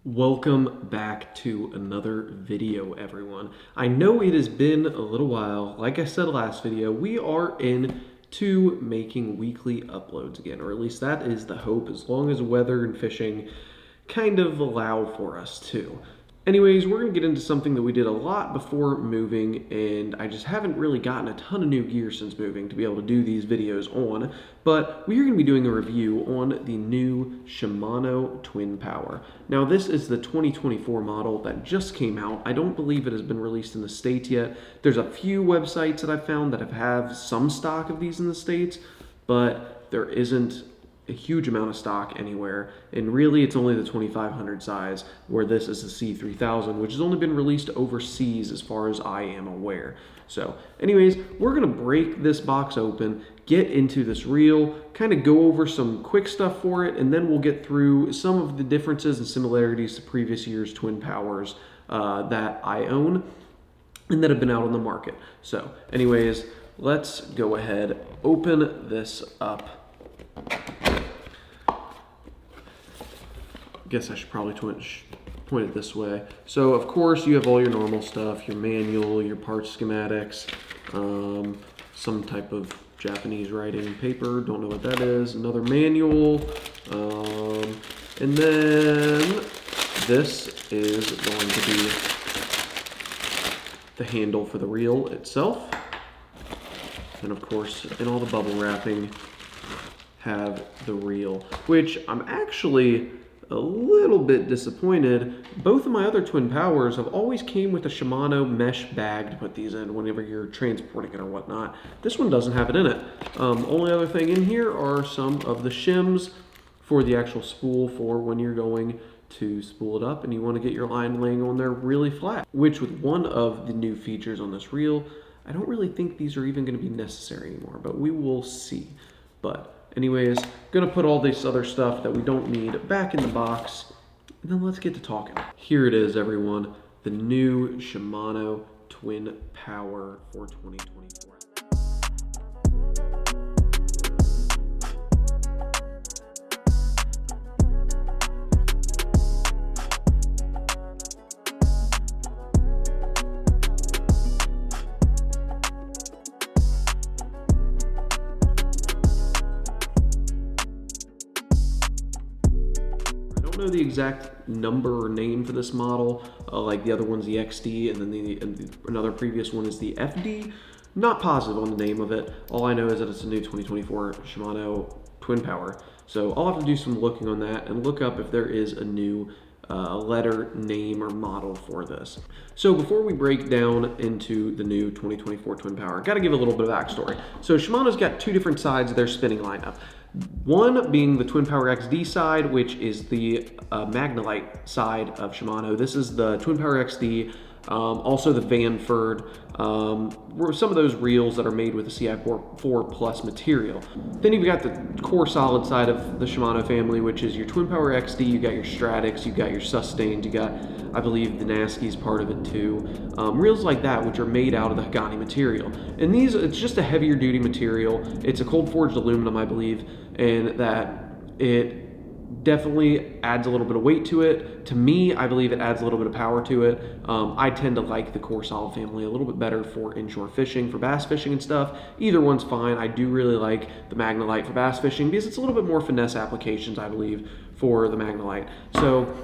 Welcome back to another video, everyone. I know it has been a little while. Like I said last video, we are into making weekly uploads again, or at least that is the hope, as long as weather and fishing kind of allow for us to. Anyways, we're going to get into something that we did a lot before moving, and I just haven't really gotten a ton of new gear since moving to be able to do these videos on, but we are going to be doing a review on the new Shimano Twin Power. Now, this is the 2024 model that just came out. I don't believe it has been released in the States yet. There's a few websites that I've found that have some stock of these in the States, but there isn't a huge amount of stock anywhere, and really it's only the 2500 size, where this is the C3000, which has only been released overseas as far as I am aware. So anyways, we're gonna break this box open, get into this reel, kind of go over some quick stuff for it, and then we'll get through some of the differences and similarities to previous year's Twin Powers that I own and that have been out on the market. So anyways, let's go ahead, open this up. Guess I should probably point it this way. So of course you have all your normal stuff, your manual, your parts schematics, some type of Japanese writing paper, don't know what that is, another manual, and then this is going to be the handle for the reel itself. And of course, in all the bubble wrapping, have the reel, which I'm actually a little bit disappointed. Both of my other Twin Powers have always came with a Shimano mesh bag to put these in whenever you're transporting it or whatnot. This one doesn't have it in it. Only other thing in here are some of the shims for the actual spool for when you're going to spool it up and you want to get your line laying on there really flat, which with one of the new features on this reel, I don't really think these are even going to be necessary anymore, but we will see. But anyways, gonna put all this other stuff that we don't need back in the box, and then let's get to talking. Here it is, everyone, the new Shimano Twin Power for 2024. Know the exact number or name for this model, like the other one's the XD, and then another previous one is the FD. Not positive on the name of it. All I know is that it's a new 2024 Shimano Twin Power. So I'll have to do some looking on that and look up if there is a new letter, name, or model for this. So before we break down into the new 2024 Twin Power, got to give a little bit of backstory. So Shimano's got two different sides of their spinning lineup. One being the Twin Power XD side, which is the Magnolite side of Shimano. This is the Twin Power XD, also the Vanford, some of those reels that are made with the CI4 Plus material. Then you've got the core solid side of the Shimano family, which is your Twin Power XD, you got your Stratix, you got your Sustained, you got, I believe, the Nasky's part of it too. Reels like that, which are made out of the Hagani material. And these, it's just a heavier duty material. It's a cold forged aluminum, I believe, and that it definitely adds a little bit of weight to it. To me, I believe it adds a little bit of power to it. I tend to like the core solid family a little bit better for inshore fishing, for bass fishing and stuff. Either one's fine. I do really like the Magnolite for bass fishing because it's a little bit more finesse applications, I believe, for the Magnolite. So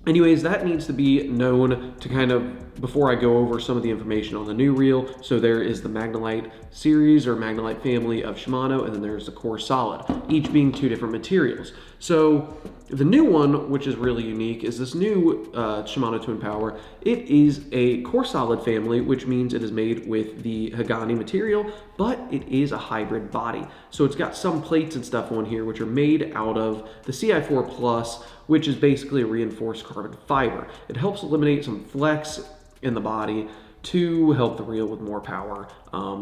anyways, that needs to be known to kind of, before I go over some of the information on the new reel. So there is the Magnolite series or Magnolite family of Shimano, and then there's the core solid, each being two different materials. So the new one, which is really unique, is this new Shimano Twin Power. It is a core solid family, which means it is made with the Hagani material, but it is a hybrid body. So it's got some plates and stuff on here, which are made out of the CI4 Plus, which is basically a reinforced carbon fiber. It helps eliminate some flex in the body to help the reel with more power.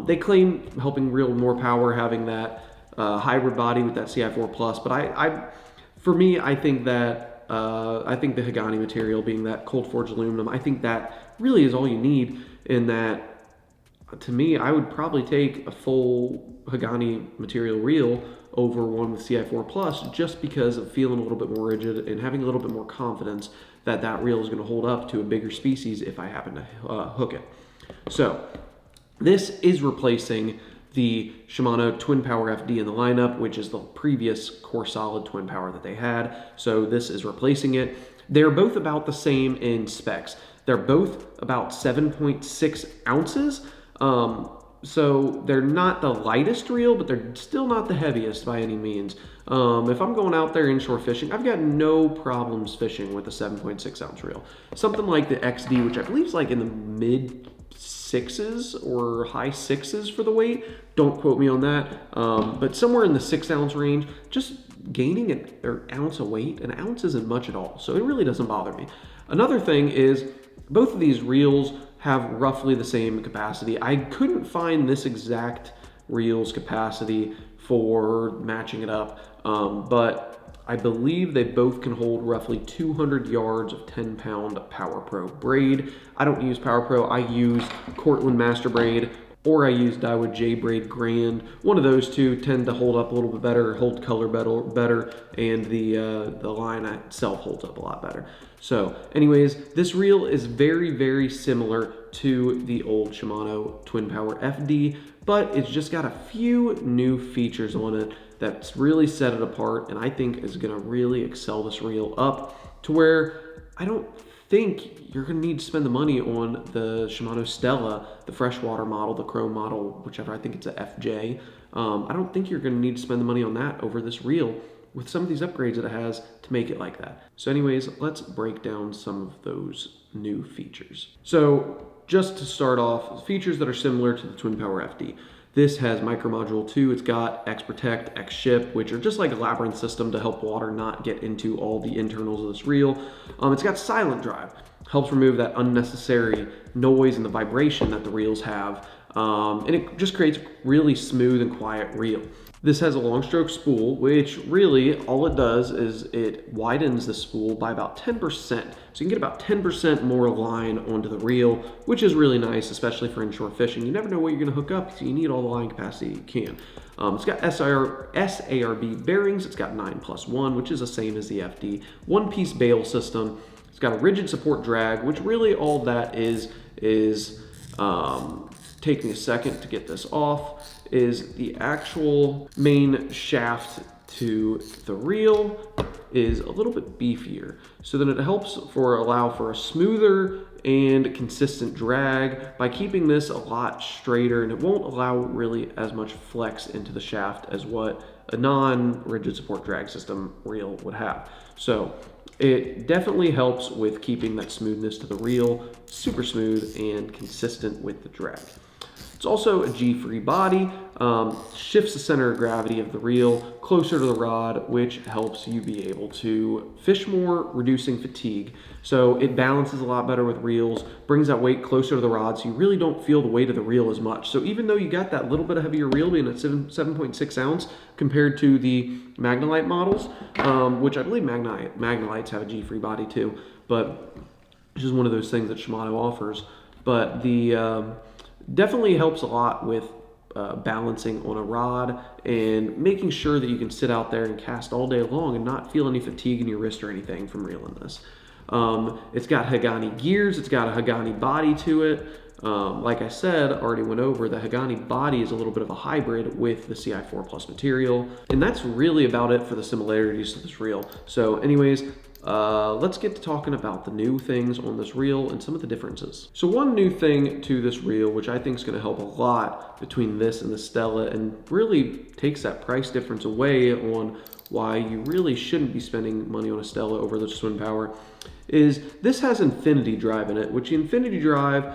They claim helping reel with more power, having that hybrid body with that CI4 Plus, but for me, I think that I think the Hagani material, being that cold forged aluminum, I think that really is all you need. In that, to me, I would probably take a full Hagani material reel over one with CI4 Plus just because of feeling a little bit more rigid and having a little bit more confidence that that reel is going to hold up to a bigger species if I happen to hook it. So this is replacing the Shimano Twin Power FD in the lineup, which is the previous Core Solid Twin Power that they had. So this is replacing it. They're both about the same in specs. They're both about 7.6 ounces. So they're not the lightest reel, but they're still not the heaviest by any means. If I'm going out there inshore fishing, I've got no problems fishing with a 7.6 ounce reel. Something like the XD, which I believe is like in the mid 6s or high 6s for the weight. Don't quote me on that. But somewhere in the 6 ounce range, just gaining an ounce of weight, an ounce isn't much at all. So it really doesn't bother me. Another thing is both of these reels have roughly the same capacity. I couldn't find this exact reel's capacity for matching it up, but I believe they both can hold roughly 200 yards of 10-pound Power Pro braid. I don't use Power Pro, I use Cortland Master Braid, or I use Daiwa J Braid Grand. One of those two tend to hold up a little bit better, hold color better, and the line itself holds up a lot better. So anyways, this reel is very, very similar to the old Shimano Twin Power FD, but it's just got a few new features on it that's really set it apart, and I think is gonna really excel this reel up to where I don't think you're gonna need to spend the money on the Shimano Stella, the freshwater model, the chrome model, whichever, I think it's a FJ. I don't think you're gonna need to spend the money on that over this reel with some of these upgrades that it has to make it like that. So anyways, let's break down some of those new features. So just to start off, features that are similar to the Twin Power FD. This has Micro Module 2, it's got X Protect, X Ship, which are just like a labyrinth system to help water not get into all the internals of this reel. It's got Silent Drive, helps remove that unnecessary noise and the vibration that the reels have, and it just creates a really smooth and quiet reel. This has a long stroke spool, which really all it does is it widens the spool by about 10%. So you can get about 10% more line onto the reel, which is really nice, especially for inshore fishing. You never know what you're gonna hook up, so you need all the line capacity you can. It's got SARB bearings, it's got 9+1, which is the same as the FD. One-piece bail system. It's got a rigid support drag, which really all that is take me a second to get this off, is the actual main shaft to the reel is a little bit beefier. So then it helps allow for a smoother and consistent drag by keeping this a lot straighter, and it won't allow really as much flex into the shaft as what a non-rigid support drag system reel would have. So it definitely helps with keeping that smoothness to the reel, super smooth and consistent with the drag. It's also a G-free body, shifts the center of gravity of the reel closer to the rod, which helps you be able to fish more, reducing fatigue. So it balances a lot better with reels, brings that weight closer to the rod, so you really don't feel the weight of the reel as much. So even though you got that little bit of heavier reel being at 7.6 ounce compared to the Magnolite models, which I believe Magnolites have a G-free body too, but it's just one of those things that Shimano offers. But the definitely helps a lot with balancing on a rod and making sure that you can sit out there and cast all day long and not feel any fatigue in your wrist or anything from reeling this. It's got Hagani gears, it's got a Hagani body to it. Like I said, already went over, the Hagani body is a little bit of a hybrid with the CI4 Plus material. And that's really about it for the similarities to this reel. So anyways, let's get to talking about the new things on this reel and some of the differences. So one new thing to this reel, which I think is going to help a lot between this and the Stella and really takes that price difference away on why you really shouldn't be spending money on a Stella over the Twin Power, is this has Infinity Drive in it, which the Infinity Drive,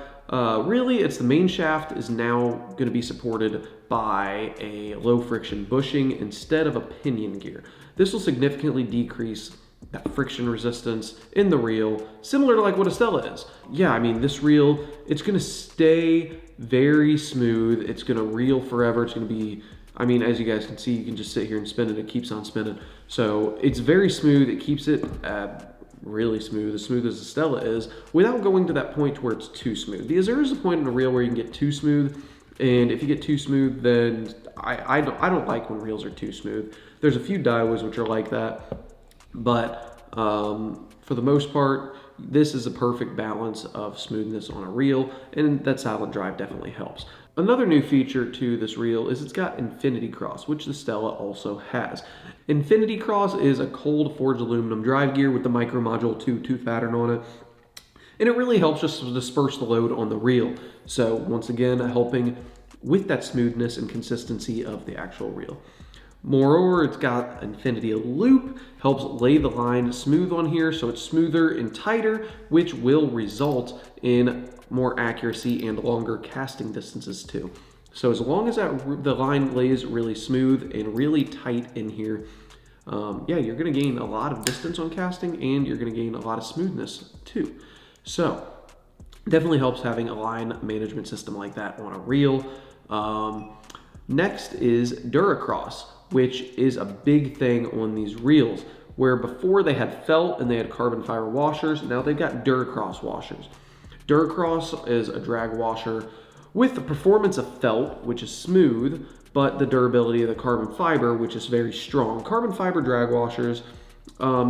really it's the main shaft is now going to be supported by a low friction bushing instead of a pinion gear. This will significantly decrease that friction resistance in the reel, similar to like what a Stella is. Yeah, I mean, this reel, it's gonna stay very smooth. It's gonna reel forever. It's gonna be, I mean, as you guys can see, you can just sit here and spin it. It keeps on spinning. So it's very smooth. It keeps it really smooth as the Stella is, without going to that point where it's too smooth. Because there is a point in a reel where you can get too smooth, and if you get too smooth, then I don't like when reels are too smooth. There's a few Daiwas which are like that. But For the most part, this is a perfect balance of smoothness on a reel, and that silent drive definitely helps. Another new feature to this reel is it's got Infinity Cross, which the Stella also has. Infinity Cross is a cold forged aluminum drive gear with the micro module tooth pattern on it. And it really helps just disperse the load on the reel. So once again, helping with that smoothness and consistency of the actual reel. Moreover, it's got Infinity Loop, helps lay the line smooth on here, so it's smoother and tighter, which will result in more accuracy and longer casting distances too. So as long as the line lays really smooth and really tight in here, yeah, you're gonna gain a lot of distance on casting, and you're gonna gain a lot of smoothness too. So definitely helps having a line management system like that on a reel. Next is Duracross, which is a big thing on these reels, where before they had felt and they had carbon fiber washers, now they've got Duracross washers. Duracross is a drag washer with the performance of felt, which is smooth, but the durability of the carbon fiber, which is very strong. Carbon fiber drag washers,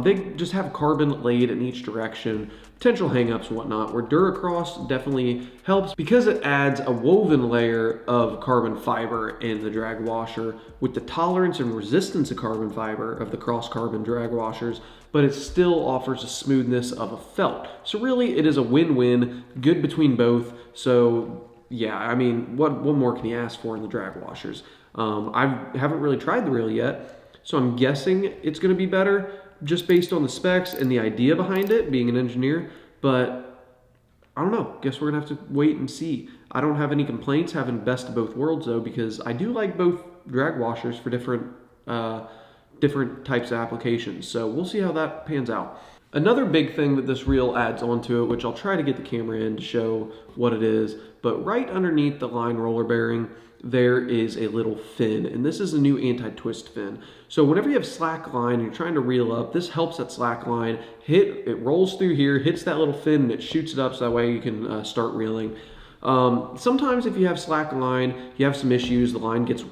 they just have carbon laid in each direction, potential hangups and whatnot, where Duracross definitely helps because it adds a woven layer of carbon fiber in the drag washer with the tolerance and resistance of carbon fiber of the cross carbon drag washers, but it still offers a smoothness of a felt. So really it is a win-win, good between both. So yeah, I mean, what more can you ask for in the drag washers? I haven't really tried the reel yet, so I'm guessing it's gonna be better just based on the specs and the idea behind it, being an engineer, but I don't know. Guess we're gonna have to wait and see. I don't have any complaints having best of both worlds though, because I do like both drag washers for different types of applications. So we'll see how that pans out. Another big thing that this reel adds onto it, which I'll try to get the camera in to show what it is, but right underneath the line roller bearing, there is a little fin, and this is a new anti-twist fin. So whenever you have slack line and you're trying to reel up, this helps that slack line it rolls through here, hits that little fin, and it shoots it up so that way you can start reeling. Sometimes if you have slack line, you have some issues, the line gets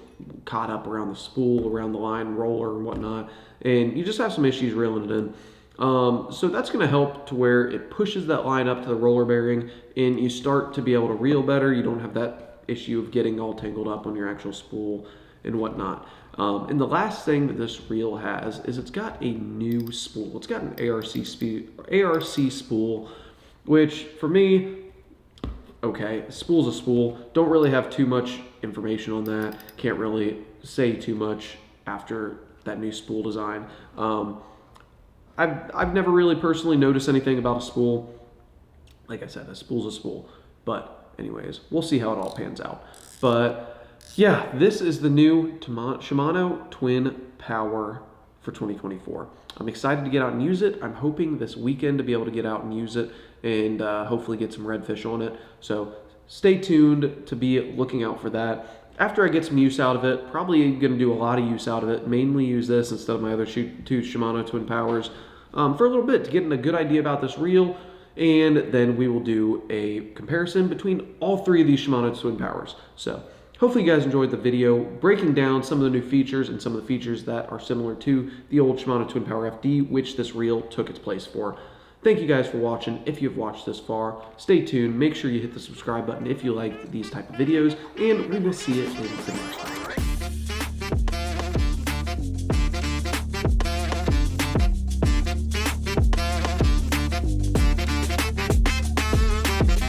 caught up around the spool, around the line roller and whatnot, and you just have some issues reeling it in. So that's going to help to where it pushes that line up to the roller bearing and you start to be able to reel better. You don't have that issue of getting all tangled up on your actual spool and whatnot. And the last thing that this reel has is it's got a new spool. It's got an ARC spool, which for me, okay, a spool's a spool. Don't really have too much information on that. Can't really say too much after that new spool design. I've never really personally noticed anything about a spool. Like I said, a spool's a spool. But anyways, we'll see how it all pans out. But yeah, this is the new Shimano Twin Power for 2024. I'm excited to get out and use it. I'm hoping this weekend to be able to get out and use it and hopefully get some redfish on it. So stay tuned to be looking out for that. After I get some use out of it, probably going to do a lot of use out of it, mainly use this instead of my other two Shimano Twin Powers for a little bit to get a good idea about this reel, and then we will do a comparison between all three of these Shimano Twin Powers. So hopefully you guys enjoyed the video breaking down some of the new features and some of the features that are similar to the old Shimano Twin Power FD, which this reel took its place for. Thank you guys for watching. If you've watched this far, stay tuned. Make sure you hit the subscribe button if you like these type of videos, and we will see you in the next one.